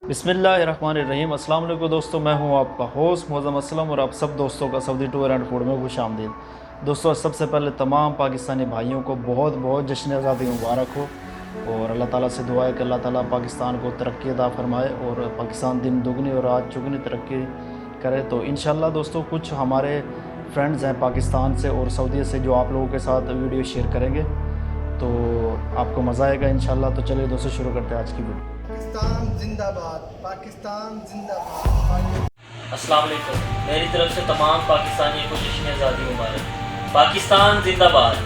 बिस्मिल्लाहिर्रहमानिर्रहीम। अस्सलाम वालेकुम दोस्तों, मैं हूं आपका होस्ट मोअज़्ज़म असलम और आप सब दोस्तों का सऊदी टूर एंड फूड में खुश आमदीद। दोस्तों, सबसे पहले तमाम पाकिस्तानी भाइयों को बहुत बहुत जश्न आज़ादी मुबारक हो और अल्लाह ताला से दुआ है कि अल्लाह ताला पाकिस्तान को तरक्की अता फरमाए और पाकिस्तान दिन दुगनी और रात चुगनी तरक्की करे। तो इंशाल्लाह दोस्तों, कुछ हमारे फ्रेंड्स हैं पाकिस्तान से और सऊदी से जो आप लोगों के साथ वीडियो शेयर करेंगे, तो आपको मज़ा आएगा इंशाल्लाह। तो चलिए दोस्तों, शुरू करते हैं आज की वीडियो। पाकिस्तान जिंदाबाद, पाकिस्तान जिंदाबाद। अस्सलाम वालेकुम। मेरी तरफ से तमाम पाकिस्तानियों को जश्न आज़ादी मुबारक। पाकिस्तान जिंदाबाद।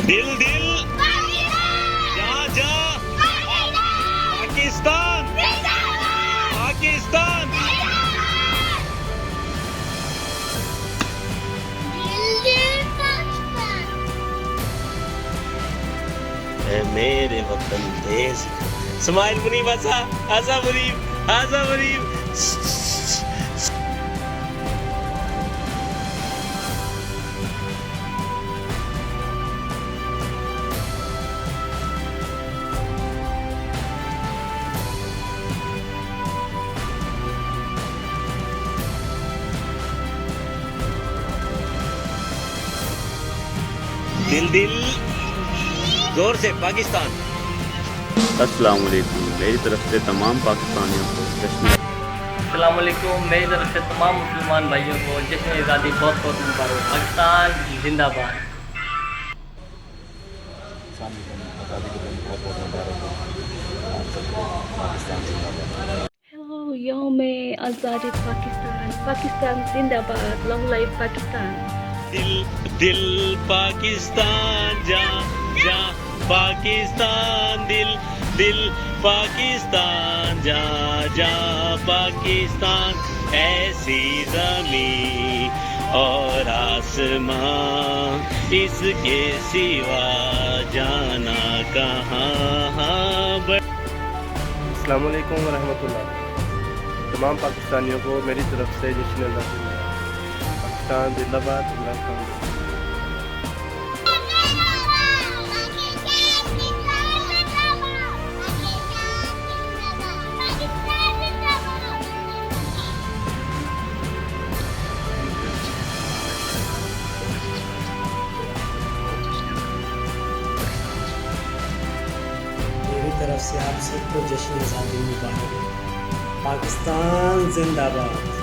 दिल दिल जा जा पाकिस्तान पाकिस्तान। ए मेरे वतन देश स्माइल मुनीब आजा आजा मुनीब आजा मुनीब। दिल दिल जोर से पाकिस्तान। अस्सलाम वालेकुम। मेरी तरफ से तमाम पाकिस्तानियों को जश्न अस्सलाम वालेकुम। मेरी तरफ से तमाम मुसलमान भाइयों को जश्न आज़ादी बहुत बहुत मुबारक। पाकिस्तान जिंदाबाद। Hello, यौम आज़ादी पाकिस्तान, पाकिस्तान जिंदाबाद, लॉन्ग लाइफ पाकिस्तान। दिल दिल पाकिस्तान जा जा पाकिस्तान। दिल दिल पाकिस्तान जा जा पाकिस्तान। ऐसी ज़मीं और आसमां इसके सिवा जाना कहाँ। अस्सलाम वालेकुम वरहमतुल्लाह। तमाम पाकिस्तानियों को मेरी तरफ से जश्न आज़ादी मुबारक। पाकिस्तान जिंदाबाद। मेरी तरफ से आप सबको जश्न आज़ादी मुबारक। पाकिस्तान जिंदाबाद।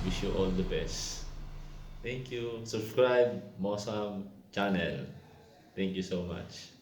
Wish you all the best. Thank you. Subscribe Mosam channel. Thank you so much.